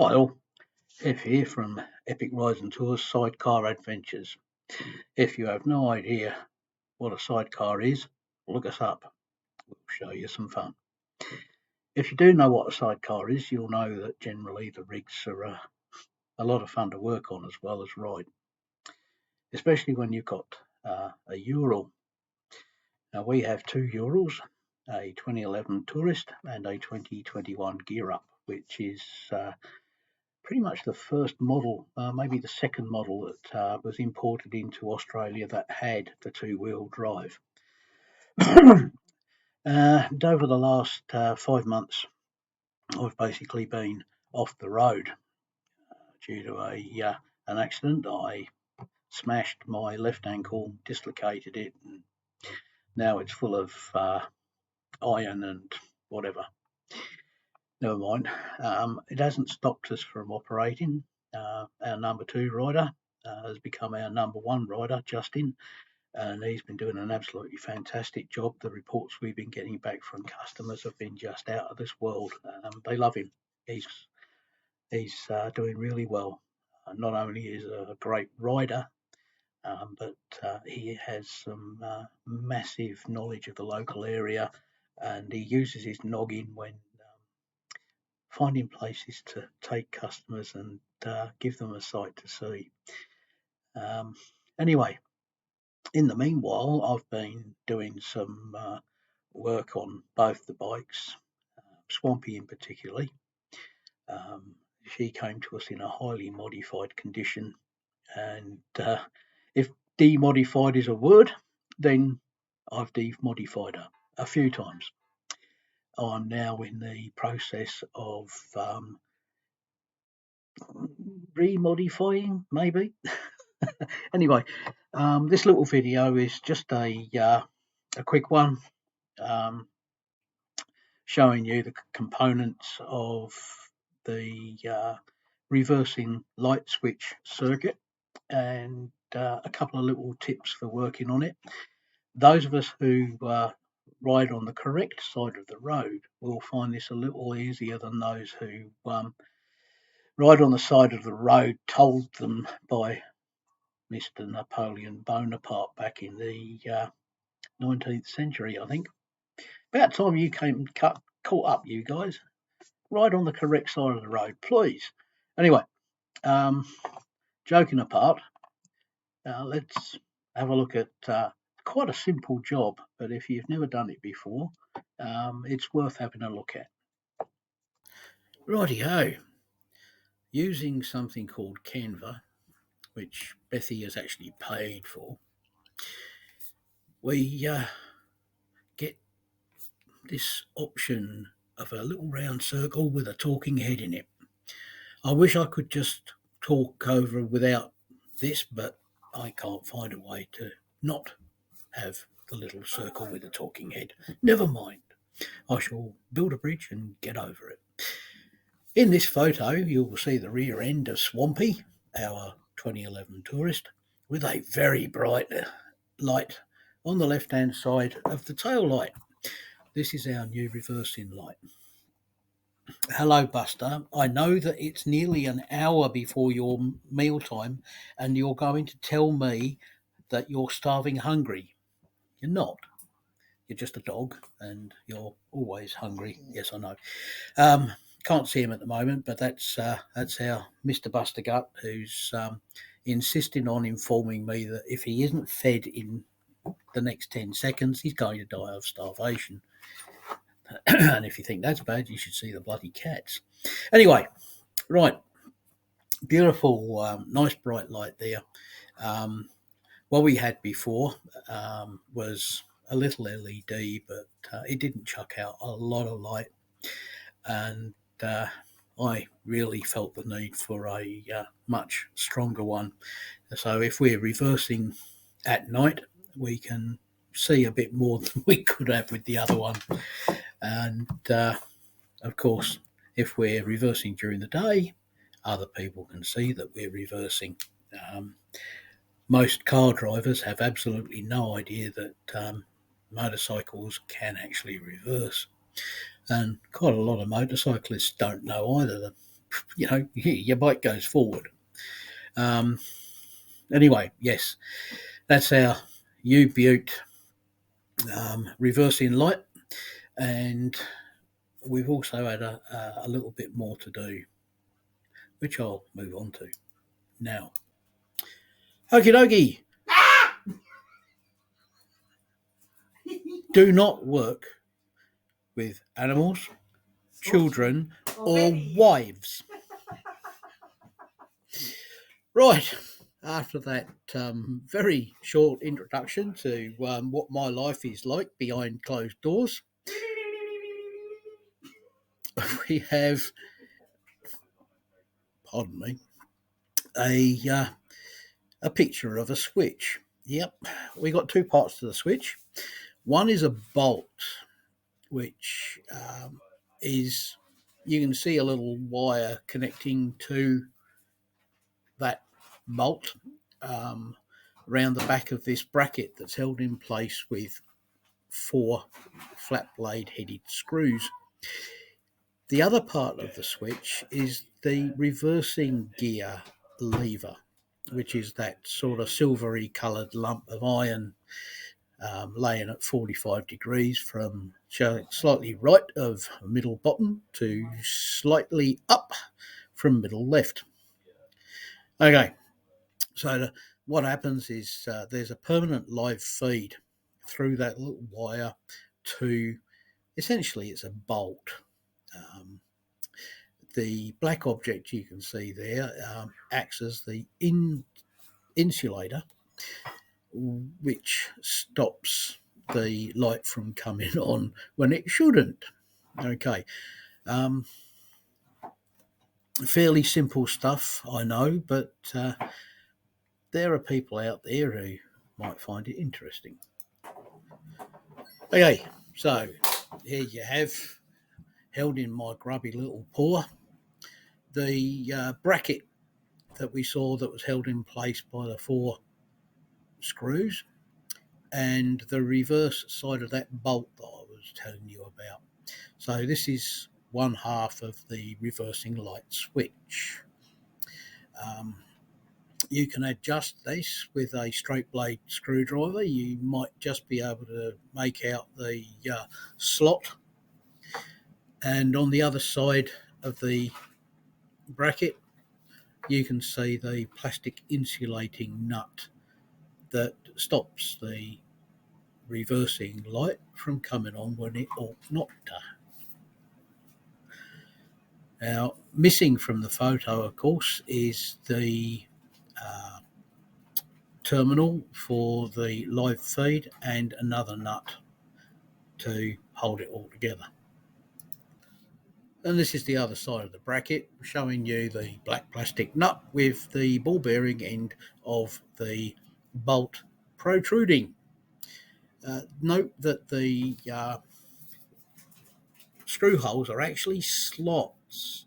Hi all, F here from Epic Rides and Tours Sidecar Adventures. If you have no idea what a sidecar is, look us up. We'll show you some fun. If you do know what a sidecar is, you'll know that generally the rigs are a lot of fun to work on as well as ride, especially when you've got a Ural. Now we have two Urals, a 2011 Tourist and a 2021 Gear Up, which is pretty much the first model, maybe the second model that was imported into Australia that had the two-wheel drive. And over the last 5 months, I've basically been off the road due to an accident. I smashed my left ankle, dislocated it, and now it's full of iron and whatever. Never mind. It hasn't stopped us from operating. Our number two rider has become our number one rider, Justin, and he's been doing an absolutely fantastic job. The reports we've been getting back from customers have been just out of this world. They love him. He's doing really well. Not only is a great rider, but he has some massive knowledge of the local area, and he uses his noggin when finding places to take customers and give them a sight to see. Anyway, in the meanwhile, I've been doing some work on both the bikes, Swampy in particular. She came to us in a highly modified condition, and if demodified is a word, then I've demodified her a few times. I'm now in the process of remodifying, maybe. Anyway, this little video is just a quick one, showing you the components of the reversing light switch circuit and a couple of little tips for working on it. Those of us who ride on the correct side of the road will find this a little easier than those who ride on the side of the road told them by Mr. Napoleon Bonaparte back in the 19th century, I think. About time you came caught up, you guys. Ride on the correct side of the road, please. Anyway, joking apart, let's have a look at quite a simple job, but if you've never done it before, it's worth having a look at. Righty-ho. Using something called Canva, which Bethy has actually paid for, we get this option of a little round circle with a talking head in it. I wish I could just talk over without this, but I can't find a way to not have the little circle with the talking head. Never mind. I shall build a bridge and get over it. In this photo, you will see the rear end of Swampy, our 2011 Tourist, with a very bright light on the left-hand side of the tail light. This is our new reversing light. Hello, Buster. I know that it's nearly an hour before your mealtime and you're going to tell me that you're starving hungry. You're not. You're just a dog and you're always hungry. Yes, I know. Can't see him at the moment, but that's our Mr. Buster Gut, who's insisting on informing me that if he isn't fed in the next 10 seconds, he's going to die of starvation. And if you think that's bad, you should see the bloody cats. Anyway, right. Beautiful, nice bright light there. What we had before was a little LED, but it didn't chuck out a lot of light. And I really felt the need for a much stronger one. So if we're reversing at night, we can see a bit more than we could have with the other one. And of course, if we're reversing during the day, other people can see that we're reversing. Most car drivers have absolutely no idea that motorcycles can actually reverse. And quite a lot of motorcyclists don't know either. your bike goes forward. Anyway, yes, that's our U-Butte reversing light, and we've also had a little bit more to do, which I'll move on to now. Okie dokie. Do not work with animals, children, or wives. Right. After that very short introduction to what my life is like behind closed doors, we have, pardon me, a picture of a switch. Yep, we got two parts to the switch. One is a bolt, which is, you can see a little wire connecting to that bolt around the back of this bracket that's held in place with 4 flat blade headed screws. The other part of the switch is the reversing gear lever, which is that sort of silvery coloured lump of iron laying at 45 degrees from slightly right of middle bottom to slightly up from middle left. Okay, so what happens is there's a permanent live feed through that little wire to, essentially it's a bolt. The black object you can see there acts as the insulator, which stops the light from coming on when it shouldn't. Okay. Fairly simple stuff, I know, but there are people out there who might find it interesting. Okay, so here you have, held in my grubby little paw, the bracket that we saw that was held in place by the 4 screws, and the reverse side of that bolt that I was telling you about. So this is one half of the reversing light switch. You can adjust this with a straight blade screwdriver. You might just be able to make out the slot, and on the other side of the bracket you can see the plastic insulating nut that stops the reversing light from coming on when it ought not to. Now, missing from the photo, of course, is the terminal for the live feed and another nut to hold it all together. And this is the other side of the bracket, showing you the black plastic nut with the ball bearing end of the bolt protruding. Note that the screw holes are actually slots,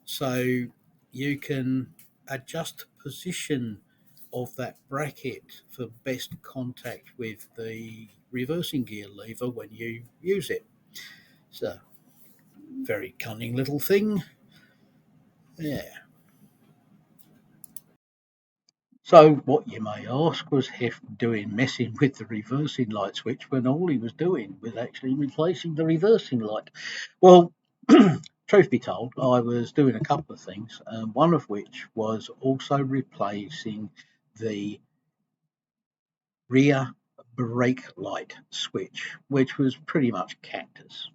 so you can adjust position of that bracket for best contact with the reversing gear lever when you use it. So, very cunning little thing. Yeah. So what you may ask, was Hef doing messing with the reversing light switch when all he was doing was actually replacing the reversing light? Well, truth be told, I was doing a couple of things, one of which was also replacing the rear brake light switch, which was pretty much cactus.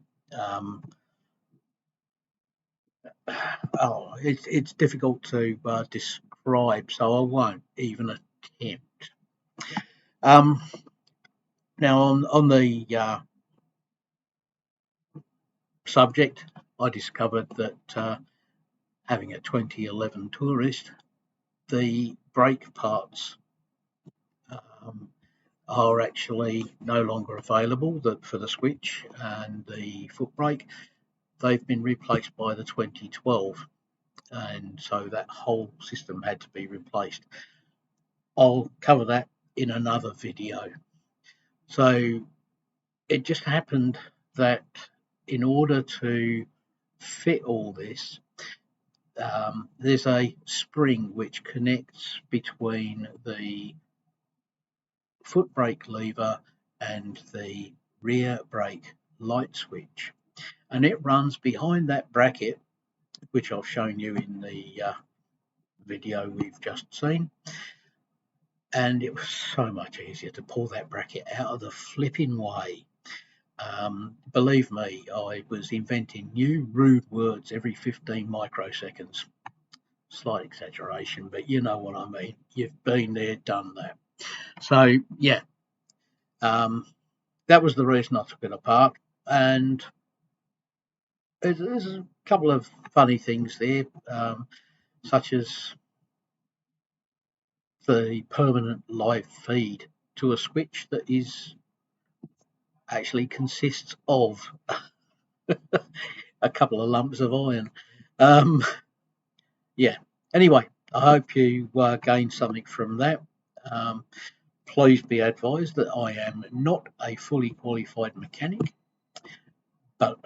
It's difficult to describe, so I won't even attempt. Now, on the subject, I discovered that having a 2011 Tourist, the brake parts are actually no longer available for the switch and the foot brake. They've been replaced by the 2012, and so that whole system had to be replaced. I'll cover that in another video. So it just happened that in order to fit all this, there's a spring which connects between the foot brake lever and the rear brake light switch, and it runs behind that bracket, which I've shown you in the video we've just seen. And it was so much easier to pull that bracket out of the flipping way. Believe me, I was inventing new rude words every 15 microseconds. Slight exaggeration, but you know what I mean. You've been there, done that. So yeah, that was the reason I took it apart. And there's a couple of funny things there, such as the permanent live feed to a switch that is actually consists of a couple of lumps of iron. Yeah. Anyway, I hope you gained something from that. Please be advised that I am not a fully qualified mechanic, but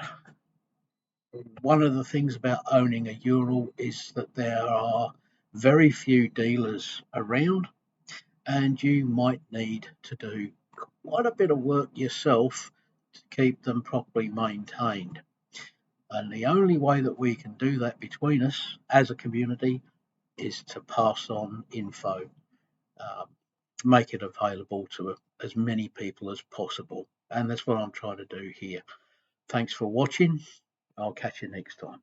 one of the things about owning a Ural is that there are very few dealers around, and you might need to do quite a bit of work yourself to keep them properly maintained. And the only way that we can do that between us as a community is to pass on info, make it available to as many people as possible. And that's what I'm trying to do here. Thanks for watching. I'll catch you next time.